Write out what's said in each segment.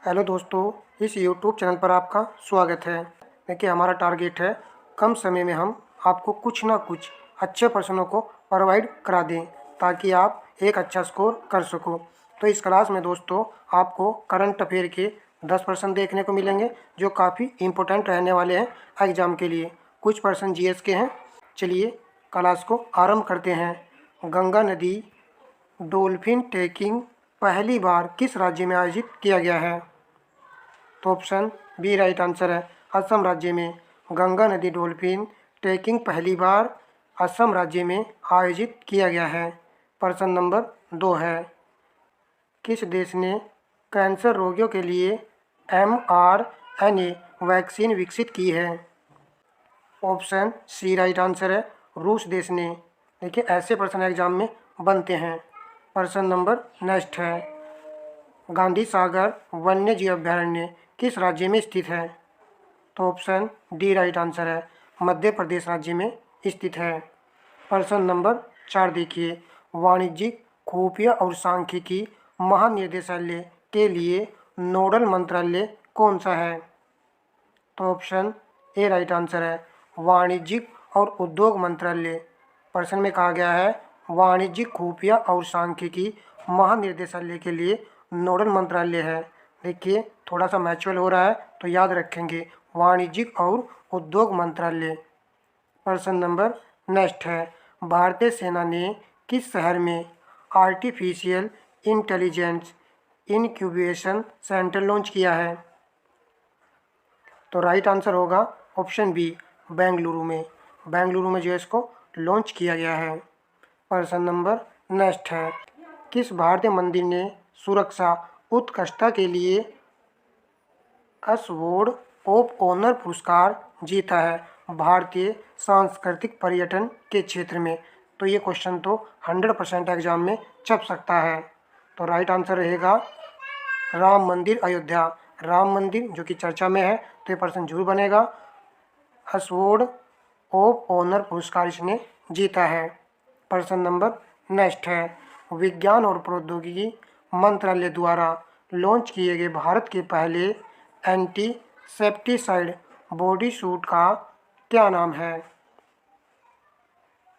Hello दोस्तों, इस YouTube channel पर आपका स्वागत है। देखिए, हमारा टारगेट है कम समय में हम आपको कुछ ना कुछ अच्छे प्रश्नों को प्रोवाइड करा दें ताकि आप एक अच्छा स्कोर कर सको। तो इस क्लास में दोस्तों आपको करंट अफेयर के 10 प्रश्न देखने को मिलेंगे जो काफ़ी इम्पोर्टेंट रहने वाले हैं एग्ज़ाम के लिए। कुछ प्रश्न जीएस के हैं। चलिए क्लास को आरंभ करते हैं। गंगा नदी डॉल्फिन ट्रैकिंग पहली बार किस राज्य में आयोजित किया गया है? तो ऑप्शन बी राइट आंसर है, असम राज्य में। गंगा नदी डॉल्फिन ट्रैकिंग पहली बार असम राज्य में आयोजित किया गया है। प्रश्न नंबर 2 है, किस देश ने कैंसर रोगियों के लिए mRNA वैक्सीन विकसित की है? ऑप्शन सी राइट आंसर है, रूस देश ने। देखिए, ऐसे प्रश्न एग्जाम में बनते हैं। प्रश्न नंबर नेक्स्ट है, गांधी सागर वन्य जीव अभयारण्य किस राज्य में स्थित है? तो ऑप्शन डी राइट आंसर है, मध्य प्रदेश राज्य में स्थित है। प्रश्न नंबर 4 देखिए, वाणिज्यिक खुफिया और सांख्यिकी महानिदेशालय के लिए नोडल मंत्रालय कौन सा है? तो ऑप्शन ए राइट आंसर है, वाणिज्यिक और उद्योग मंत्रालय। प्रश्न में कहा गया है वाणिज्यिक खुफिया और सांख्यिकी महानिदेशालय के लिए नोडल मंत्रालय है। देखिए, थोड़ा सा मैचुअल हो रहा है तो याद रखेंगे, वाणिज्यिक और उद्योग मंत्रालय। प्रश्न नंबर नेक्स्ट है, भारतीय सेना ने किस शहर में artificial intelligence incubation centre launch किया है? तो राइट आंसर होगा ऑप्शन बी, बेंगलुरु में। बेंगलुरु में जो है इसको लॉन्च किया गया है। प्रश्न नंबर नेक्स्ट है, किस भारतीय मंदिर ने सुरक्षा उत्कृष्टता के लिए अस्वॉर्ड ऑफ ऑनर पुरस्कार जीता है भारतीय सांस्कृतिक पर्यटन के क्षेत्र में? तो ये क्वेश्चन तो 100% एग्जाम में छप सकता है। तो राइट आंसर रहेगा राम मंदिर अयोध्या। राम मंदिर जो कि चर्चा में है, तो ये प्रश्न जरूर बनेगा। अस्वॉर्ड ऑफ ऑनर पुरस्कार इसने जीता है। प्रश्न नंबर नेक्स्ट है, विज्ञान और प्रौद्योगिकी मंत्रालय द्वारा लॉन्च किए गए भारत के पहले एंटीसेप्टिसाइड बॉडी सूट का क्या नाम है?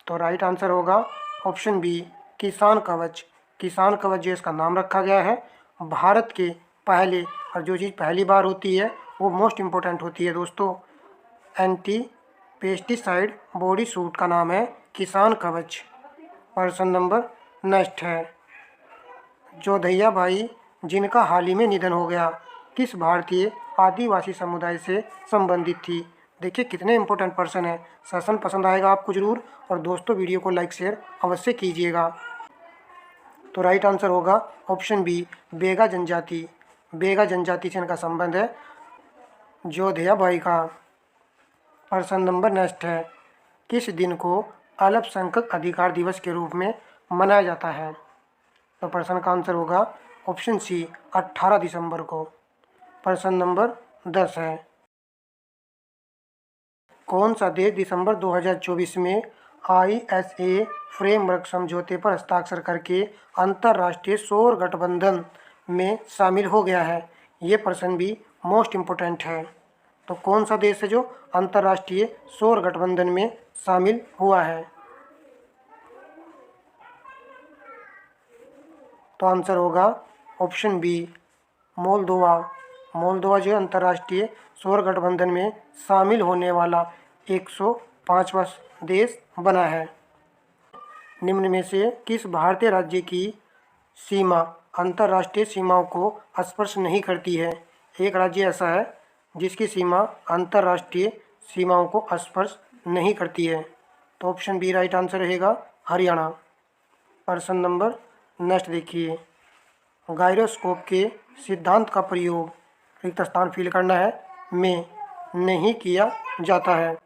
तो राइट आंसर होगा ऑप्शन बी, किसान कवच। किसान कवच जो इसका नाम रखा गया है। भारत के पहले, और जो चीज़ पहली बार होती है वो मोस्ट इम्पोर्टेंट होती है दोस्तों। एंटी पेस्टिसाइड बॉडी सूट का नाम है किसान कवच। प्रश्न नंबर नेक्स्ट है, जोधैया भाई जिनका हाल ही में निधन हो गया किस भारतीय आदिवासी समुदाय से संबंधित थी? देखिए, कितने इंपॉर्टेंट पर्सन है। सेशन पसंद आएगा आपको ज़रूर, और दोस्तों वीडियो को लाइक शेयर अवश्य कीजिएगा। तो राइट आंसर होगा ऑप्शन बी, बेगा जनजाति। बेगा जनजाति से इनका संबंध है जोधैया भाई का। प्रश्न नंबर नेक्स्ट है, किस दिन को अल्पसंख्यक अधिकार दिवस के रूप में मनाया जाता है? तो प्रश्न का आंसर होगा ऑप्शन सी, 18 दिसंबर को। प्रश्न नंबर 10 है, कौन सा देश दिसंबर 2024 में ISA फ्रेमवर्क समझौते पर हस्ताक्षर करके अंतर्राष्ट्रीय सौर गठबंधन में शामिल हो गया है? ये प्रश्न भी मोस्ट इम्पोर्टेंट है। तो कौन सा देश है जो अंतर्राष्ट्रीय सौर गठबंधन में शामिल हुआ है? तो आंसर होगा ऑप्शन बी, मोल्दोवा। मोल्दोवा जो अंतर्राष्ट्रीय सौर गठबंधन में शामिल होने वाला 105वां देश बना है। निम्न में से किस भारतीय राज्य की सीमा अंतर्राष्ट्रीय सीमाओं को स्पर्श नहीं करती है? एक राज्य ऐसा है जिसकी सीमा अंतर्राष्ट्रीय सीमाओं को स्पर्श नहीं करती है। तो ऑप्शन बी राइट आंसर रहेगा, हरियाणा। प्रश्न नंबर नेक्स्ट देखिए, गायरोस्कोप के सिद्धांत का प्रयोग, रिक्त स्थान फिल करना है, में नहीं किया जाता है?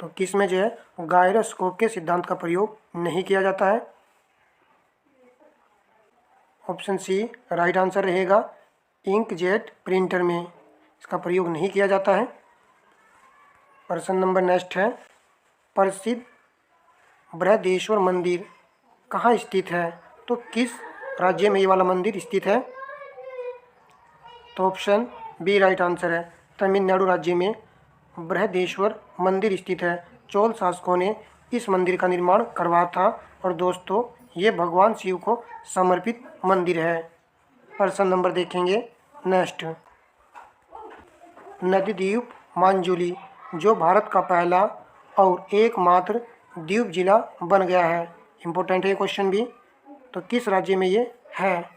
तो किस में जो है गायरोस्कोप के सिद्धांत का प्रयोग नहीं किया जाता है? ऑप्शन सी राइट आंसर रहेगा, इंकजेट प्रिंटर में इसका प्रयोग नहीं किया जाता है। प्रश्न नंबर नेक्स्ट है, प्रसिद्ध बृहदेश्वर मंदिर कहाँ स्थित है? तो किस राज्य में ये वाला मंदिर स्थित है? तो ऑप्शन बी राइट आंसर है। तमिलनाडु राज्य में बृहदेश्वर मंदिर स्थित है। चोल शासकों ने इस मंदिर का निर्माण करवाया था और दोस्तों ये भगवान शिव को समर्पित मंदिर है। प्रश्न नंबर देखेंगे नेक्स्ट। नदी द्वीप मांजुली जो भारत का पहला और एकमात्र द्वीप जिला बन गया है। इम्पोर्टेंट है क्वेश्चन भी। तो किस राज्य में ये है?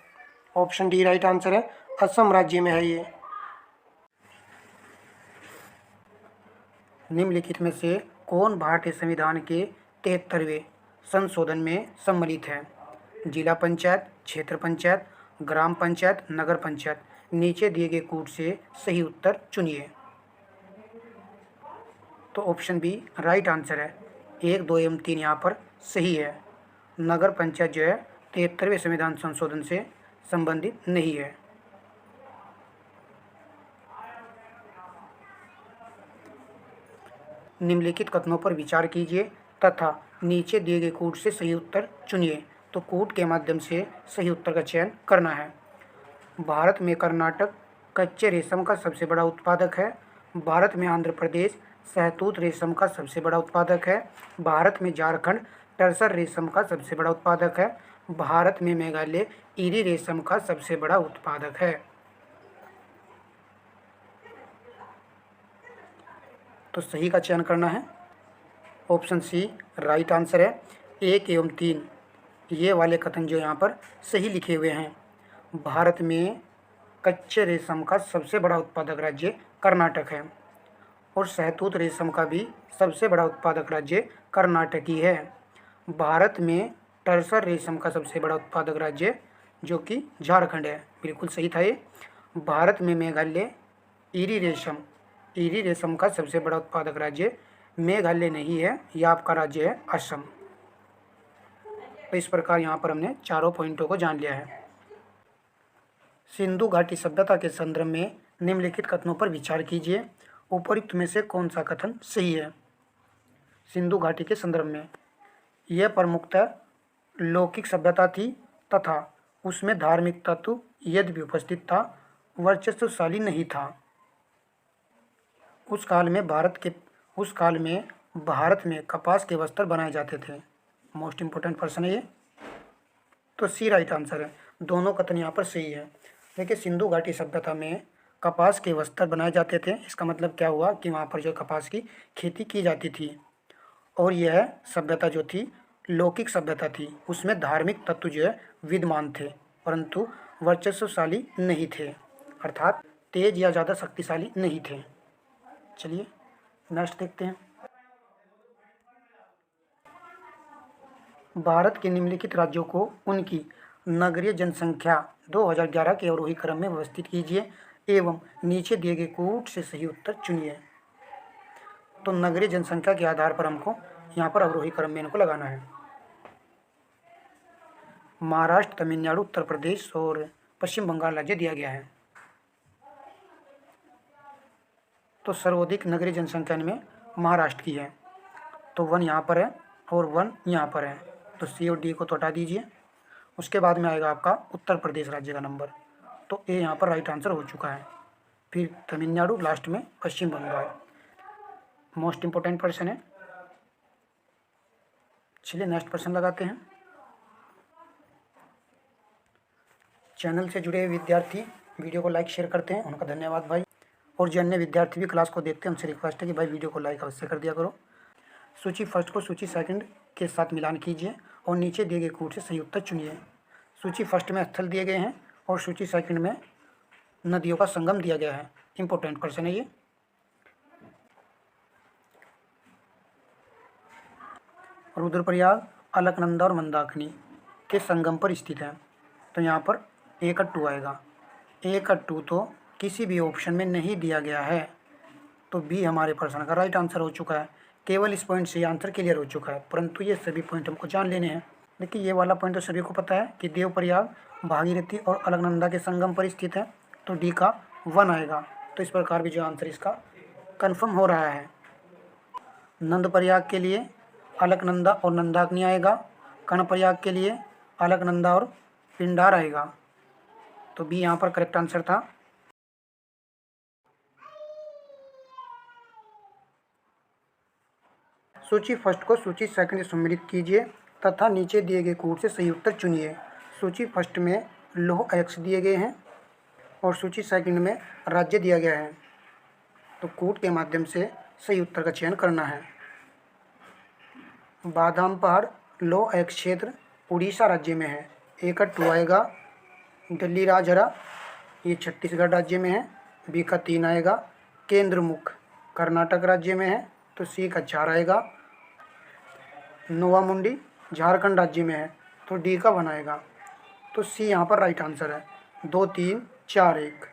ऑप्शन डी राइट आंसर है। असम राज्य में है ये। निम्नलिखित में से कौन भारतीय संविधान के 73वें संशोधन में सम्मिलित है? जिला पंचायत, क्षेत्र पंचायत, ग्राम पंचायत, नगर पंचायत। नीचे दिए गए कूट से सही उत्तर चुनिए। तो ऑप्शन बी राइट आंसर है। 1, 2 एवं 3 यहाँ पर सही है। नगर पंचायत जो है 73वें संविधान संशोधन से संबंधित नहीं है। निम्नलिखित कथनों पर विचार कीजिए तथा नीचे दिए गए कूट से सही उत्तर चुनिए। तो कूट के माध्यम से सही उत्तर का चयन करना है। भारत में कर्नाटक कच्चे रेशम का सबसे बड़ा उत्पादक है। भारत में आंध्र प्रदेश शहतूत रेशम का सबसे बड़ा उत्पादक है। भारत में झारखंड टसर रेशम का सबसे बड़ा उत्पादक है। भारत में मेघालय इरी रेशम का सबसे बड़ा उत्पादक है। तो सही का चयन करना है। ऑप्शन सी राइट आंसर है। 1 एवं 3 ये वाले कथन जो यहाँ पर सही लिखे हुए हैं। भारत में कच्चे रेशम का सबसे बड़ा उत्पादक राज्य कर्नाटक है और शहतूत रेशम का भी सबसे बड़ा उत्पादक राज्य कर्नाटक ही है। भारत में टसर रेशम का सबसे बड़ा उत्पादक राज्य जो कि झारखंड है। बिल्कुल सही था ये। भारत में मेघालय इरी रेशम का सबसे बड़ा उत्पादक राज्य मेघालय नहीं है, यह आपका राज्य है असम। तो इस प्रकार यहाँ पर हमने चारों पॉइंटों को जान लिया है। सिंधु घाटी सभ्यता के संदर्भ में निम्नलिखित कथनों पर विचार कीजिए। उपयुक्त में से कौन सा कथन सही है? सिंधु घाटी के संदर्भ में यह प्रमुखतः लौकिक सभ्यता थी तथा उसमें धार्मिक तत्व यद्यपि उपस्थित था, वर्चस्वशाली नहीं था। उस काल में भारत में कपास के वस्त्र बनाए जाते थे। मोस्ट इम्पोर्टेंट पर्सन है ये। तो सी राइट आंसर है। दोनों कथन यहाँ पर सही है। देखिए सिंधु घाटी सभ्यता में कपास के वस्त्र बनाए जाते थे। इसका मतलब क्या हुआ कि वहाँ पर जो कपास की खेती की जाती थी और यह सभ्यता जो थी लौकिक सभ्यता थी। उसमें धार्मिक तत्व जो है विद्यमान थे परंतु वर्चस्वशाली नहीं थे, अर्थात तेज या ज़्यादा शक्तिशाली नहीं थे। चलिए नेक्स्ट देखते हैं। भारत के निम्नलिखित राज्यों को उनकी नगरीय जनसंख्या 2011 के अवरोही क्रम में व्यवस्थित कीजिए एवं नीचे दिए गए कूट से सही उत्तर चुनिए। तो नगरीय जनसंख्या के आधार पर हमको यहाँ पर अवरोही क्रम में इनको लगाना है। महाराष्ट्र, तमिलनाडु, उत्तर प्रदेश और पश्चिम बंगाल राज्य दिया गया है। तो सर्वाधिक नगरीय जनसंख्या में महाराष्ट्र की है। तो 1 यहाँ पर है और 1 यहाँ पर है। तो सी और डी को तो हटा दीजिए। उसके बाद में आएगा आपका उत्तर प्रदेश राज्य का नंबर। तो ए यहाँ पर राइट आंसर हो चुका है। फिर तमिलनाडु, लास्ट में पश्चिम बंगाल। मोस्ट इम्पोर्टेंट पर्सन है। चलिए नेक्स्ट पर्सन लगाते हैं। चैनल से जुड़े हुए विद्यार्थी वीडियो को लाइक शेयर करते हैं, उनका धन्यवाद भाई। और जो अन्य विद्यार्थी भी क्लास को देखते हैं उनसे रिक्वेस्ट है कि भाई वीडियो को लाइक अवश्य कर दिया करो। सूची फर्स्ट को सूची सेकंड के साथ मिलान कीजिए और नीचे दिए गए कूट से सही उत्तर चुनिए। सूची फर्स्ट में स्थल दिए गए हैं और सूची सेकंड में नदियों का संगम दिया गया है। इंपॉर्टेंट पर्सन है ये। रुद्रप्रयाग अलकनंदा और मंदाकिनी के संगम पर स्थित है। तो यहाँ पर 1 आएगा। 1 तो किसी भी ऑप्शन में नहीं दिया गया है। तो बी हमारे प्रश्न का राइट आंसर हो चुका है। केवल इस पॉइंट से ये आंसर क्लियर हो चुका है, परंतु ये सभी पॉइंट हमको जान लेने हैं। देखिए ये वाला पॉइंट तो सभी को पता है कि देवप्रयाग भागीरथी और अलकनंदा के संगम पर स्थित है। तो डी का 1 आएगा। तो इस प्रकार भी जो आंसर इसका कन्फर्म हो रहा है। नंदप्रयाग के लिए अलकनंदा और नंदाग्नि आएगा। कर्णप्रयाग के लिए अलकनंदा और पिंडार आएगा। तो बी यहाँ पर करेक्ट आंसर था। सूची फर्स्ट को सूची सेकंड से सम्मिलित कीजिए तथा नीचे दिए गए कूट से सही उत्तर चुनिए। सूची फर्स्ट में लौह अयस्क दिए गए हैं और सूची सेकंड में राज्य दिया गया है, तो कूट के माध्यम से सही उत्तर का चयन करना है। बादाम पहाड़ लौह अयस्क क्षेत्र उड़ीसा राज्य में है। ए का 2 आएगा। दिल्ली राजहरा ये छत्तीसगढ़ राज्य में है। बी का 3 आएगा। केंद्रमुख कर्नाटक राज्य में है, तो सी का 4 आएगा। नोवामुंडी झारखंड राज्य में है, तो डी का 1 आएगा। तो सी यहाँ पर राइट आंसर है। 2 3 4 1।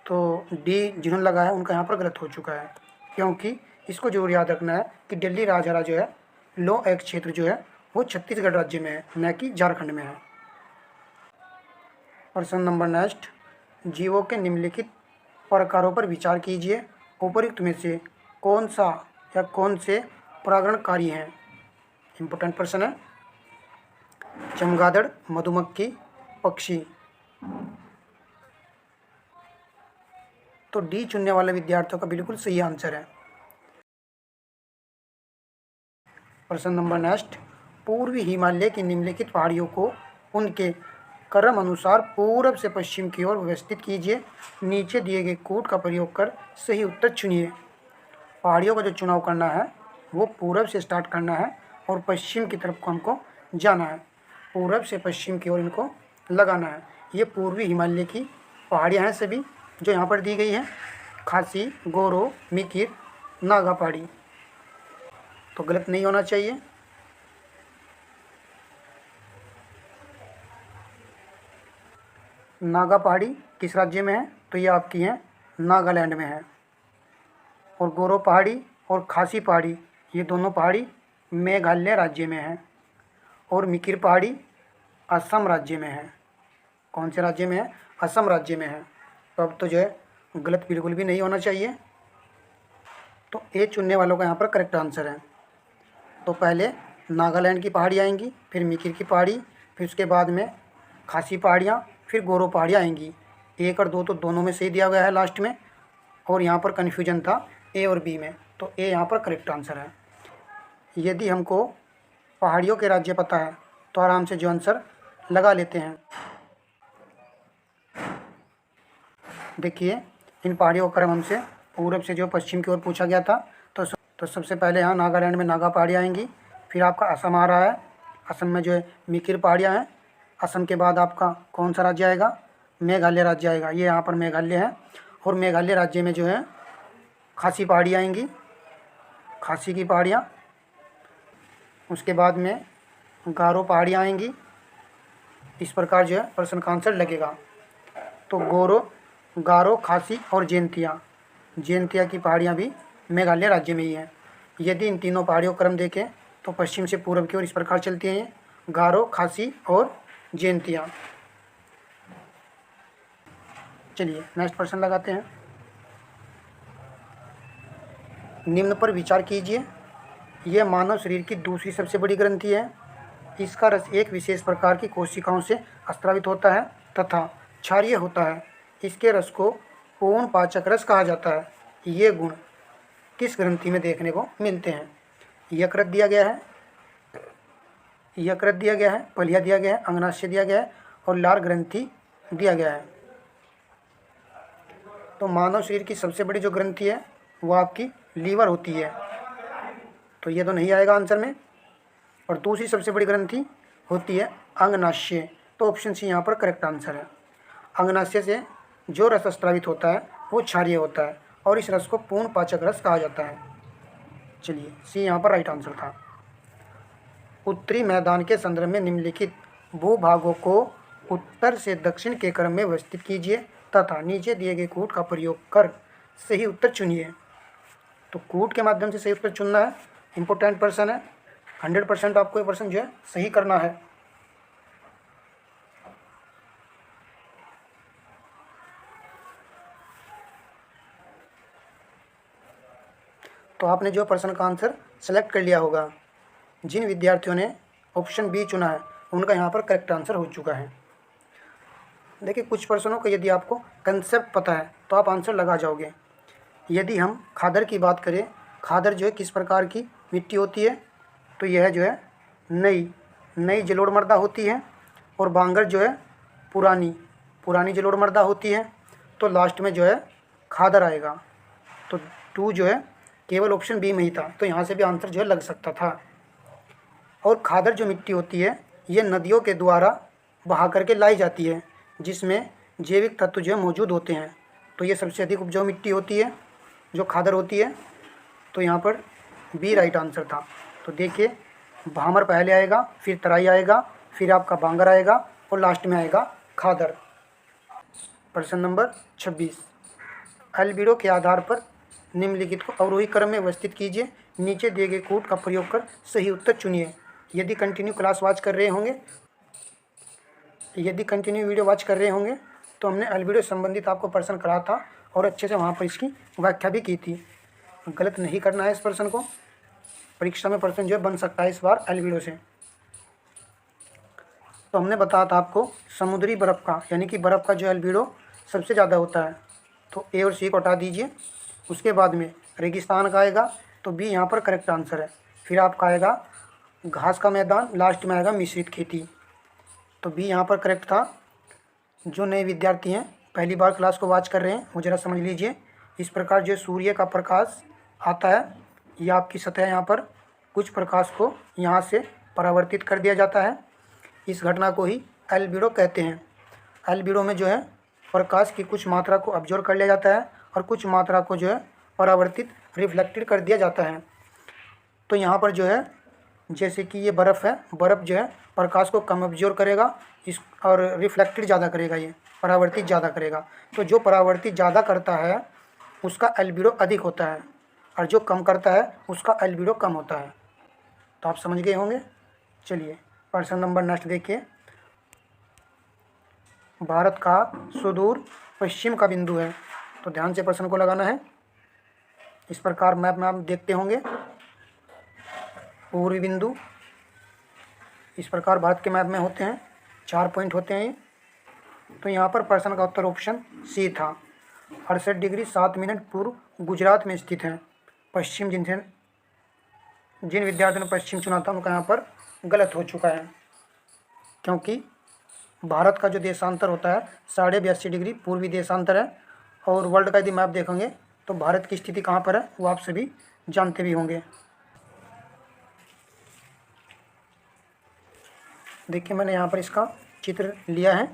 तो डी जिन्होंने लगाया उनका यहाँ पर गलत हो चुका है, क्योंकि इसको जरूर याद रखना है कि दिल्ली राजहरा जो है लौह अयस्क क्षेत्र जो है वो छत्तीसगढ़ राज्य में है, न कि झारखंड में है। प्रश्न नंबर नेक्स्ट, जीवों के निम्नलिखित प्रकारों पर विचार कीजिए। उपयुक्त में से कौन सा या कौन से परागणकारी हैं? इम्पोर्टेंट प्रश्न है। चमगादड़, मधुमक्खी, पक्षी। तो डी चुनने वाले विद्यार्थियों का बिल्कुल सही आंसर है। प्रश्न नंबर नेक्स्ट, पूर्वी हिमालय की निम्नलिखित पहाड़ियों को उनके क्रम अनुसार पूर्व से पश्चिम की ओर व्यवस्थित कीजिए। नीचे दिए गए कूट का प्रयोग कर सही उत्तर चुनिए। पहाड़ियों का जो चुनाव करना है वो पूर्व से स्टार्ट करना है और पश्चिम की तरफ को हमको जाना है। पूर्व से पश्चिम की ओर इनको लगाना है। ये पूर्वी हिमालय की पहाड़ियाँ हैं सभी जो यहाँ पर दी गई हैं। खासी, गोरो, मिकिर, नागा पहाड़ी। तो गलत नहीं होना चाहिए। नागा पहाड़ी किस राज्य में है? तो ये आपकी है नागालैंड में है। और गोरो पहाड़ी और खासी पहाड़ी ये दोनों पहाड़ी मेघालय राज्य में है। और मिकिर पहाड़ी असम राज्य में है। कौन से राज्य में है? असम राज्य में है। तो अब तो जो है गलत बिल्कुल भी नहीं होना चाहिए। तो ए चुनने वालों का यहाँ पर करेक्ट आंसर है। तो पहले नागालैंड की पहाड़ी आएंगी, फिर मिकिर की पहाड़ी, फिर उसके बाद में खासी पहाड़ियाँ, फिर गोरो पहाड़ियाँ आएंगी। 1 और 2 तो दोनों में सही दिया गया है लास्ट में, और यहाँ पर कन्फ्यूजन था ए और बी में, तो ए यहाँ पर करेक्ट आंसर है। यदि हमको पहाड़ियों के राज्य पता है तो आराम से जो आंसर लगा लेते हैं। देखिए इन पहाड़ियों का क्रम हमसे पूर्व से जो पश्चिम की ओर पूछा गया था। तो सबसे पहले यहाँ नागालैंड में नागा पहाड़ियाँ आएंगी, फिर आपका असम आ रहा है। असम में जो है मिकिर पहाड़ियाँ हैं। असम के बाद आपका कौन सा राज्य आएगा? मेघालय राज्य आएगा। ये यहाँ पर मेघालय है। और मेघालय राज्य में जो है खासी पहाड़ियाँ आएंगी, खासी की पहाड़ियाँ। उसके बाद में गारो पहाड़ियाँ आएंगी। इस प्रकार जो है प्रश्न का आंसर लगेगा। तो गोरो, गारो, खासी और जैंतिया की पहाड़ियाँ भी मेघालय राज्य में ही है। यदि इन तीनों पहाड़ियों का क्रम देखें तो पश्चिम से पूर्व की ओर इस प्रकार चलती हैं, गारो, खासी और जैंतिया। चलिए नेक्स्ट प्रश्न लगाते हैं। निम्न पर विचार कीजिए। यह मानव शरीर की दूसरी सबसे बड़ी ग्रंथि है। इसका रस एक विशेष प्रकार की कोशिकाओं से स्रावित होता है तथा क्षारीय होता है। इसके रस को पूर्ण पाचक रस कहा जाता है। ये गुण किस ग्रंथि में देखने को मिलते हैं? यकृत दिया गया है, पलिया दिया गया है, अंगनाशय दिया गया है और लार ग्रंथि दिया गया है। तो मानव शरीर की सबसे बड़ी जो ग्रंथि है वो आपकी लीवर होती है, तो ये तो नहीं आएगा आंसर में। और दूसरी सबसे बड़ी ग्रंथि होती है अंगनाशय, तो ऑप्शन सी यहाँ पर करेक्ट आंसर है। अंगनाशय से जो रस स्रावित होता है वो क्षारीय होता है और इस रस को पूर्ण पाचक रस कहा जाता है। चलिए सी यहाँ पर राइट आंसर था। उत्तरी मैदान के संदर्भ में निम्नलिखित भूभागों को उत्तर से दक्षिण के क्रम में व्यवस्थित कीजिए तथा नीचे दिए गए कूट का प्रयोग कर सही उत्तर चुनिए। तो कूट के माध्यम से सही उत्तर चुनना है। इम्पोर्टेंट प्रश्न है। 100% आपको ये प्रश्न जो है सही करना है। तो आपने जो प्रश्न का आंसर सेलेक्ट कर लिया होगा, जिन विद्यार्थियों ने ऑप्शन बी चुना है उनका यहाँ पर करेक्ट आंसर हो चुका है। देखिए कुछ प्रश्नों का यदि आपको कंसेप्ट पता है तो आप आंसर लगा जाओगे। यदि हम खादर की बात करें, खादर जो है किस प्रकार की मिट्टी होती है, तो यह जो है नई जलोढ़ मृदा होती है, और बांगर जो है पुरानी जलोढ़ मृदा होती है। तो लास्ट में जो है खादर आएगा। तो 2 जो है केवल ऑप्शन बी में ही था, तो यहाँ से भी आंसर जो है लग सकता था। और खादर जो मिट्टी होती है ये नदियों के द्वारा बहा करके लाई जाती है, जिसमें जैविक तत्व जो है मौजूद होते हैं। तो ये सबसे अधिक उपजाऊ मिट्टी होती है जो खादर होती है। तो यहाँ पर बी राइट आंसर था। तो देखिए, भामर पहले आएगा, फिर तराई आएगा, फिर आपका बांगर आएगा, और लास्ट में आएगा खादर। प्रश्न नंबर 26, अल्बिडो के आधार पर निम्नलिखित को अवरोही क्रम में व्यवस्थित कीजिए। नीचे दिए गए कोड का प्रयोग कर सही उत्तर चुनिए। यदि कंटिन्यू वीडियो वॉच कर रहे होंगे तो हमने अल्बिडो संबंधित आपको प्रश्न करा था और अच्छे से वहाँ पर इसकी व्याख्या भी की थी। गलत नहीं करना है इस प्रश्न को। परीक्षा में प्रश्न जो है बन सकता है इस बार अल्बिडो से। तो हमने बताया था आपको समुद्री बर्फ़ का, यानी कि बर्फ़ का जो अल्बिडो सबसे ज़्यादा होता है। तो ए और सी को हटा दीजिए। उसके बाद में रेगिस्तान का आएगा, तो बी यहाँ पर करेक्ट आंसर है। फिर आपका आएगा घास का मैदान, लास्ट में आएगा मिश्रित खेती। तो बी यहाँ पर करेक्ट था। जो नए विद्यार्थी हैं, पहली बार क्लास को वॉच कर रहे हैं, वो ज़रा समझ लीजिए। इस प्रकार जो सूर्य का प्रकाश आता है, यह आपकी सतह यहाँ पर कुछ प्रकाश को यहाँ से परावर्तित कर दिया जाता है। इस घटना को ही अल्बिडो कहते हैं। अल्बिडो में जो है प्रकाश की कुछ मात्रा को अब्जॉर्ब कर लिया जाता है और कुछ मात्रा को जो है परावर्तित रिफ्लेक्टेड कर दिया जाता है। तो यहाँ पर जो है जैसे कि ये बर्फ़ है, बर्फ़ जो है प्रकाश को कम अब्जॉर्ब करेगा इस और रिफ्लेक्टेड ज़्यादा करेगा, ये परावर्तित ज़्यादा करेगा। तो जो परावर्तित ज़्यादा करता है उसका अल्बिडो अधिक होता है, और जो कम करता है उसका अल्बिडो कम होता है। तो आप समझ गए होंगे। चलिए प्रश्न नंबर नेक्स्ट देखिए। भारत का सुदूर पश्चिम का बिंदु है, तो ध्यान से प्रश्न को लगाना है। इस प्रकार मैप में आप देखते होंगे पूर्वी बिंदु, इस प्रकार भारत के मैप में होते हैं, 4 पॉइंट होते हैं ये। तो यहाँ पर प्रश्न का उत्तर ऑप्शन सी था। 68 डिग्री 7 मिनट पूर्व गुजरात में स्थित है। पश्चिम जिन विद्यार्थियों ने पश्चिम चुना था उनका यहाँ पर गलत हो चुका है, क्योंकि भारत का जो देशांतर होता है 82.5 डिग्री पूर्वी देशांतर है। और वर्ल्ड का यदि मैप देखेंगे तो भारत की स्थिति कहाँ पर है वो आप सभी जानते भी होंगे। देखिए, मैंने यहाँ पर इसका चित्र लिया है।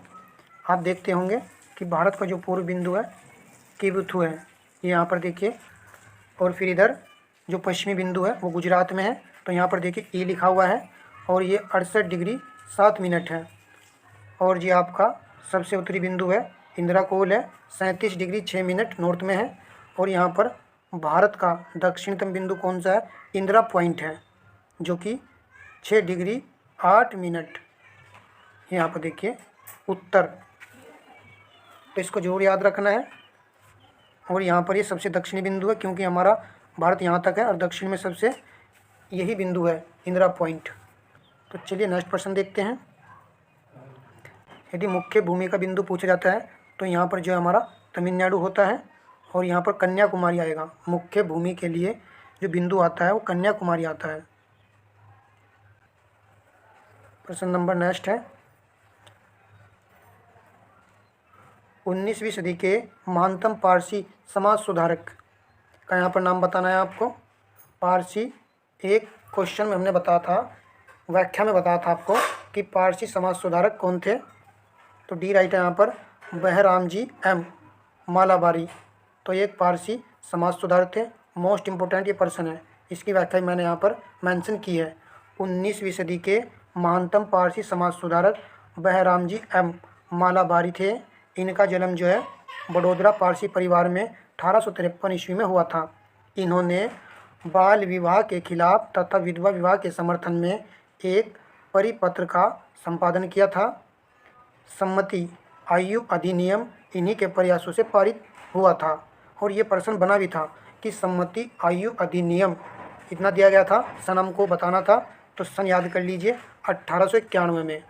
आप देखते होंगे कि भारत का जो पूर्व बिंदु है किबुथु है, ये यहाँ पर देखिए। और फिर इधर जो पश्चिमी बिंदु है वो गुजरात में है। तो यहाँ पर देखिए ई लिखा हुआ है, और ये 68 डिग्री 7 मिनट है। और ये आपका सबसे उत्तरी बिंदु है इंदिरा कोल है, 37 डिग्री 6 मिनट नॉर्थ में है। और यहाँ पर भारत का दक्षिणतम बिंदु कौन सा है, इंदिरा पॉइंट है, जो कि 6 डिग्री 8 मिनट यहाँ पर देखिए उत्तर। तो इसको जरूर याद रखना है। और यहाँ पर ये सबसे दक्षिणी बिंदु है, क्योंकि हमारा भारत यहाँ तक है और दक्षिण में सबसे यही बिंदु है इंदिरा पॉइंट। तो चलिए नेक्स्ट प्रश्न देखते हैं। यदि मुख्य भूमि का बिंदु पूछा जाता है तो यहाँ पर जो है हमारा तमिलनाडु होता है, और यहाँ पर कन्याकुमारी आएगा। मुख्य भूमि के लिए जो बिंदु आता है वो कन्याकुमारी आता है। प्रश्न नंबर नेक्स्ट है। 19वीं सदी के महानतम पारसी समाज सुधारक का यहाँ पर नाम बताना है आपको। पारसी, एक क्वेश्चन में हमने बताया था, व्याख्या में बताया था आपको कि पारसी समाज सुधारक कौन थे। तो डी राइट है यहाँ पर, बहराम जी एम मालाबारी। तो ये एक पारसी समाज सुधारक थे। मोस्ट इम्पोर्टेंट ये पर्सन है, इसकी व्याख्या मैंने यहाँ पर मेंशन की है। 19वीं सदी के महानतम पारसी समाज सुधारक बहराम जी एम मालाबारी थे। इनका जन्म जो है बड़ोदरा पारसी परिवार में 1853 ईस्वी में हुआ था। इन्होंने बाल विवाह के खिलाफ तथा विधवा विवाह के समर्थन में एक परिपत्र का संपादन किया था। सम्मति आयु अधिनियम इन्हीं के प्रयासों से पारित हुआ था। और ये प्रश्न बना भी था कि सम्मति आयु अधिनियम इतना दिया गया था, सन हमको बताना था। तो सन याद कर लीजिए 1891 में।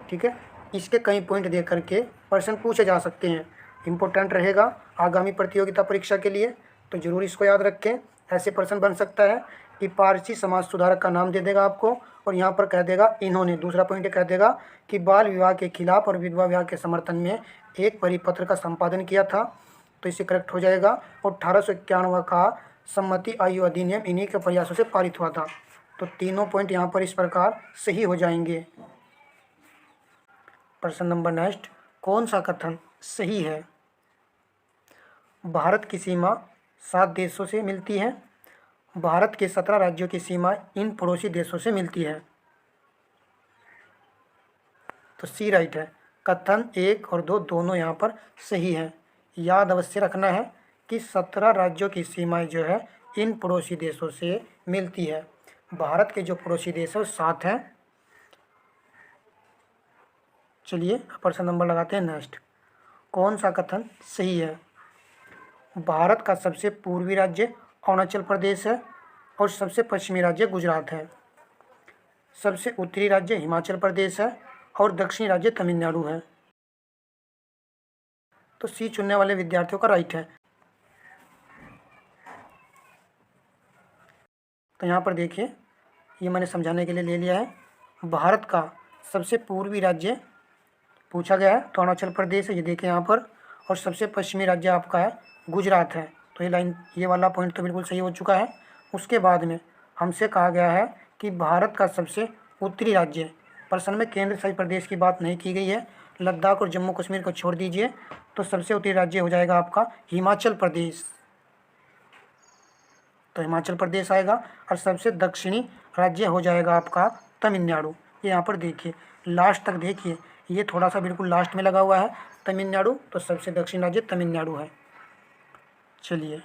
ठीक है, इसके कई पॉइंट दे करके प्रश्न पूछे जा सकते हैं, इम्पोर्टेंट रहेगा आगामी प्रतियोगिता परीक्षा के लिए। तो ज़रूर इसको याद रखें ऐसे प्रश्न बन सकता है कि पारसी समाज सुधारक का नाम दे देगा आपको और यहाँ पर कह देगा इन्होंने। दूसरा पॉइंट कह देगा कि बाल विवाह के खिलाफ और विधवा विवाह के समर्थन में एक परिपत्र का संपादन किया था, तो इसे करेक्ट हो जाएगा। और 1891 का सम्मति आयु अधिनियम इन्हीं के प्रयासों से पारित हुआ था। तो तीनों पॉइंट यहाँ पर इस प्रकार सही हो जाएंगे। प्रश्न नंबर नेक्स्ट, कौन सा कथन सही है? भारत की सीमा 7 देशों से मिलती है। भारत के 17 राज्यों की सीमा इन पड़ोसी देशों से मिलती है। तो सी राइट है। कथन 1 और 2 दोनों यहाँ पर सही है। याद अवश्य रखना है कि 17 राज्यों की सीमाएं जो है इन पड़ोसी देशों से मिलती है। भारत के जो पड़ोसी देश है वो 7 हैं। चलिए प्रश्न नंबर लगाते हैं नेक्स्ट। कौन सा कथन सही है? भारत का सबसे पूर्वी राज्य अरुणाचल प्रदेश है और सबसे पश्चिमी राज्य गुजरात है। सबसे उत्तरी राज्य हिमाचल प्रदेश है और दक्षिणी राज्य तमिलनाडु है। तो सी चुनने वाले विद्यार्थियों का राइट है। तो यहाँ पर देखिए, ये मैंने समझाने के लिए ले लिया है। भारत का सबसे पूर्वी राज्य पूछा गया है तो अरुणाचल प्रदेश है, ये देखिए यहाँ पर। और सबसे पश्चिमी राज्य आपका है गुजरात है। तो ये वाला पॉइंट तो बिल्कुल सही हो चुका है। उसके बाद में हमसे कहा गया है कि भारत का सबसे उत्तरी राज्य, प्रश्न में केंद्र शासित प्रदेश की बात नहीं की गई है, लद्दाख और जम्मू कश्मीर को छोड़ दीजिए, तो सबसे उत्तरी राज्य हो जाएगा आपका हिमाचल प्रदेश। तो हिमाचल प्रदेश आएगा। और सबसे दक्षिणी राज्य हो जाएगा आपका तमिलनाडु। ये यहाँ पर देखिए, लास्ट तक देखिए, ये थोड़ा सा बिल्कुल लास्ट में लगा हुआ है तमिलनाडु, तो सबसे दक्षिण राज्य तमिलनाडु है। चलिए